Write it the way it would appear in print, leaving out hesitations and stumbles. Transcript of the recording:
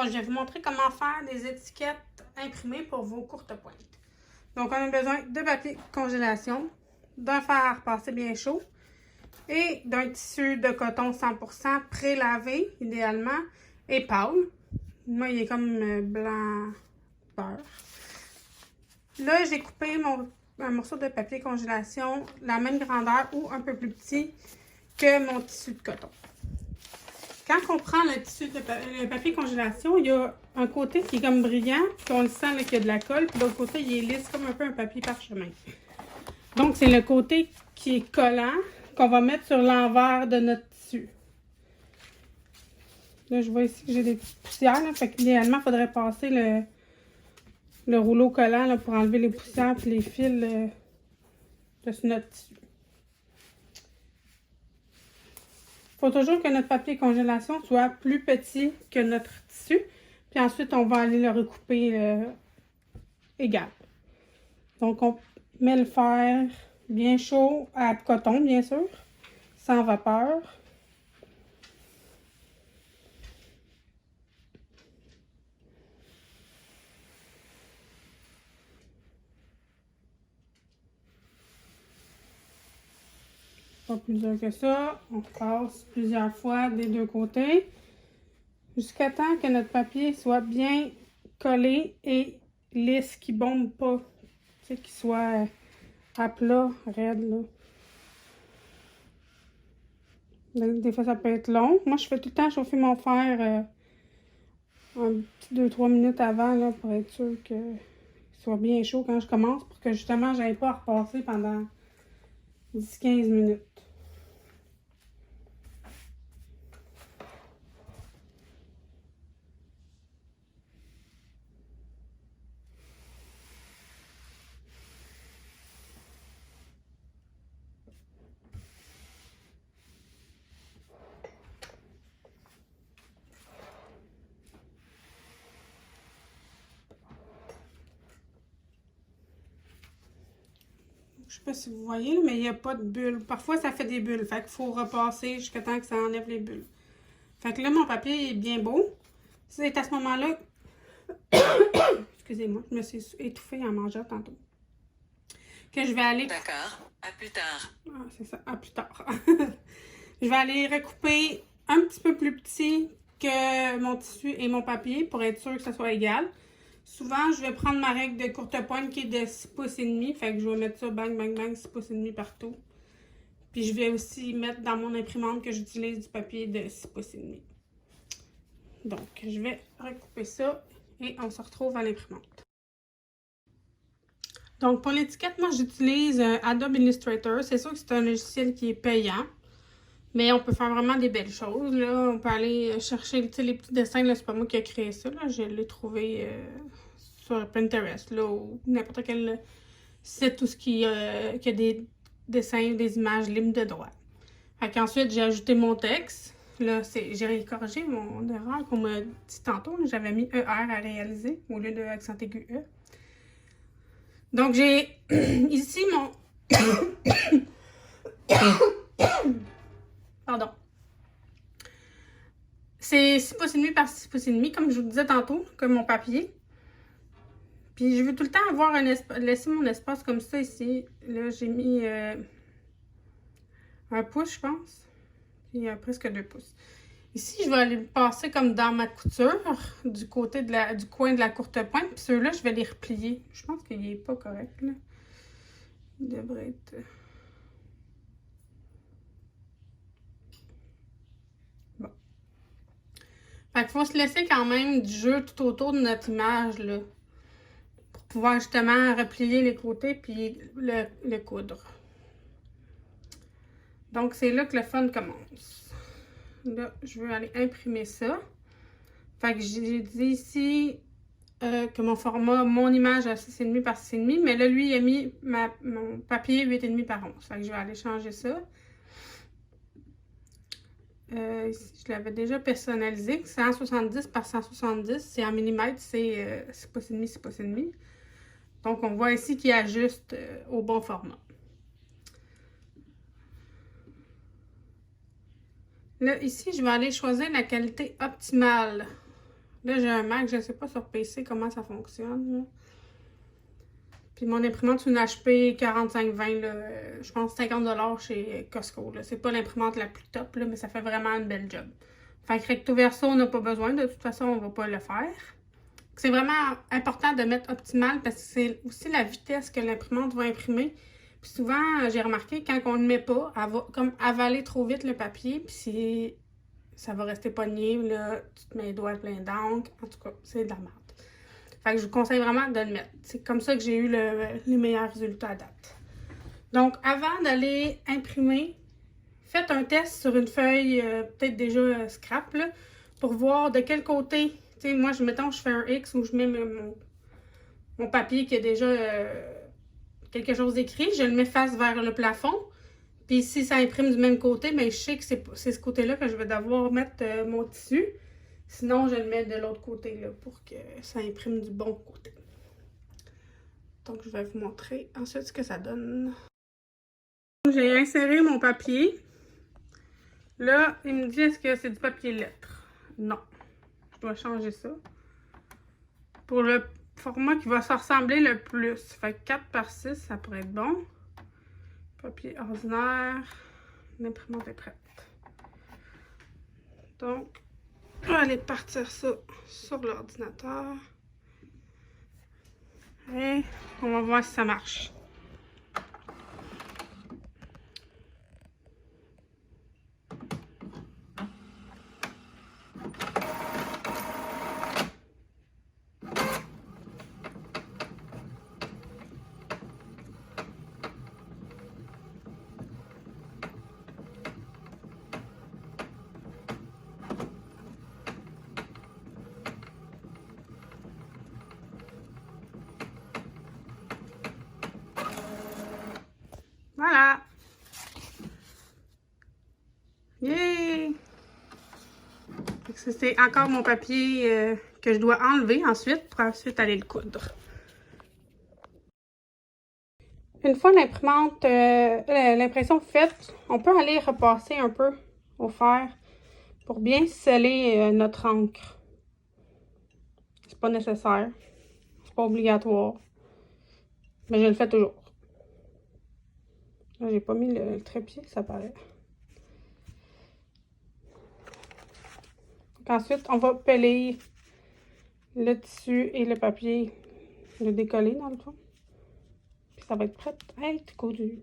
Bon, je vais vous montrer comment faire des étiquettes imprimées pour vos courtes pointes. Donc, on a besoin de papier congélation, d'un fer à repasser bien chaud et d'un tissu de coton 100% pré-lavé, idéalement, et pâle. Moi, il est comme blanc beurre. Là, j'ai coupé un morceau de papier congélation la même grandeur ou un peu plus petit que mon tissu de coton. Quand on prend le tissu de papier congélation, il y a un côté qui est comme brillant, puis on le sent qu'il y a de la colle, puis l'autre côté, il est lisse comme un peu un papier parchemin. Donc, c'est le côté qui est collant qu'on va mettre sur l'envers de notre tissu. Là, je vois ici que j'ai des petites poussières, là, fait qu'idéalement, il faudrait passer le rouleau collant là, pour enlever les poussières et les fils de notre tissu. Il faut toujours que notre papier congélation soit plus petit que notre tissu. Puis ensuite, on va aller le recouper égal. Donc, on met le fer bien chaud à coton, bien sûr, sans vapeur. Pas plus dur que ça. On passe plusieurs fois des deux côtés jusqu'à temps que notre papier soit bien collé et lisse, qui ne bombe pas. Tu sais, qu'il soit à plat, raide, là. Des fois, ça peut être long. Moi, je fais tout le temps chauffer mon fer un petit 2-3 minutes avant là, pour être sûr qu'il soit bien chaud quand je commence, pour que justement, je n'aille pas à repasser pendant 10-15 minutes. Je sais pas si vous voyez, mais il n'y a pas de bulles. Parfois, ça fait des bulles. Fait qu'il faut repasser jusqu'à temps que ça enlève les bulles. Fait que là, mon papier est bien beau. C'est à ce moment-là... Excusez-moi, je me suis étouffée en mangeant tantôt. Que je vais aller... D'accord, à plus tard. Ah, c'est ça, à plus tard. Je vais aller recouper un petit peu plus petit que mon tissu et mon papier pour être sûr que ça soit égal. Souvent, je vais prendre ma règle de courte pointe qui est de 6 pouces et demi. Fait que je vais mettre ça, bang, bang, bang, 6 pouces et demi partout. Puis je vais aussi mettre dans mon imprimante que j'utilise du papier de 6 pouces et demi. Donc, je vais recouper ça et on se retrouve à l'imprimante. Donc, pour l'étiquette, moi, j'utilise Adobe Illustrator. C'est sûr que c'est un logiciel qui est payant. Mais on peut faire vraiment des belles choses, là. On peut aller chercher, tu sais, les petits dessins, là, c'est pas moi qui ai créé ça, là. Je l'ai trouvé sur Pinterest, là, ou n'importe quel site où qui a des dessins, des images libres de droit. Fait qu'ensuite, j'ai ajouté mon texte. Là, j'ai corrigé mon erreur qu'on m'a dit tantôt. J'avais mis ER à réaliser au lieu de accent aigu E. Donc, j'ai ici mon... Pardon. C'est 6 pouces et demi par 6 pouces et demi, comme je vous disais tantôt, comme mon papier. Puis je veux tout le temps avoir laisser mon espace comme ça ici. Là, j'ai mis 1 pouce, je pense. Puis presque 2 pouces. Ici, je vais aller le passer comme dans ma couture, du côté du coin de la courte pointe. Puis ceux-là, je vais les replier. Je pense qu'il n'est pas correct, là. Il devrait être... Bon. Fait qu'il faut se laisser quand même du jeu tout autour de notre image, là. Pour pouvoir justement replier les côtés puis le coudre. Donc, c'est là que le fun commence. Là, je veux aller imprimer ça. Fait que j'ai dit ici que mon format, mon image à 6,5 par 6,5, mais là, lui, il a mis mon papier 8,5 par 11. Fait que je vais aller changer ça. Ici, je l'avais déjà personnalisé. 170 par 170, c'est en millimètres, c'est 6 pouces et demi, 6 pouces et demi. Donc, on voit ici qu'il ajuste au bon format. Là, ici, je vais aller choisir la qualité optimale Là, j'ai un Mac, je ne sais pas sur PC comment ça fonctionne. Là. Puis mon imprimante, c'est une HP 4520, là, je pense 50$ chez Costco. C'est pas l'imprimante la plus top, là, mais ça fait vraiment une belle job. Fait que recto verso, on n'a pas besoin. De toute façon, on va pas le faire. C'est vraiment important de mettre optimal parce que c'est aussi la vitesse que l'imprimante va imprimer. Puis souvent, j'ai remarqué, quand on ne le met pas, elle va comme avaler trop vite le papier. Puis ça va rester pogné, là, tu te mets les doigts pleins d'encre. En tout cas, c'est de la merde. Fait que je vous conseille vraiment de le mettre. C'est comme ça que j'ai eu les meilleurs résultats à date. Donc, avant d'aller imprimer, faites un test sur une feuille peut-être déjà scrap, là, pour voir de quel côté. Tu sais, moi, mettons, je fais un X où je mets mon papier qui a déjà quelque chose d'écrit. Je le mets face vers le plafond. Puis si ça imprime du même côté, bien, je sais que c'est ce côté-là que je vais devoir mettre mon tissu. Sinon, je le mets de l'autre côté là, pour que ça imprime du bon côté. Donc, je vais vous montrer ensuite ce que ça donne. J'ai inséré mon papier. Là, il me dit, est-ce que c'est du papier lettre? Non. Je dois changer ça. Pour le format qui va se ressembler le plus. Fait que 4x6, ça pourrait être bon. Papier ordinaire. L'imprimante est prête. Donc, je vais aller partir ça sur l'ordinateur. Et on va voir si ça marche. Voilà! Yeah! C'est encore mon papier que je dois enlever ensuite pour ensuite aller le coudre. Une fois l'imprimante, l'impression faite, on peut aller repasser un peu au fer pour bien sceller notre encre. C'est pas nécessaire, c'est pas obligatoire, mais je le fais toujours. Là, j'ai pas mis le trépied, ça paraît. Donc, ensuite, on va peler le tissu et le papier, le décoller dans le fond. Puis ça va être prêt à être cousu.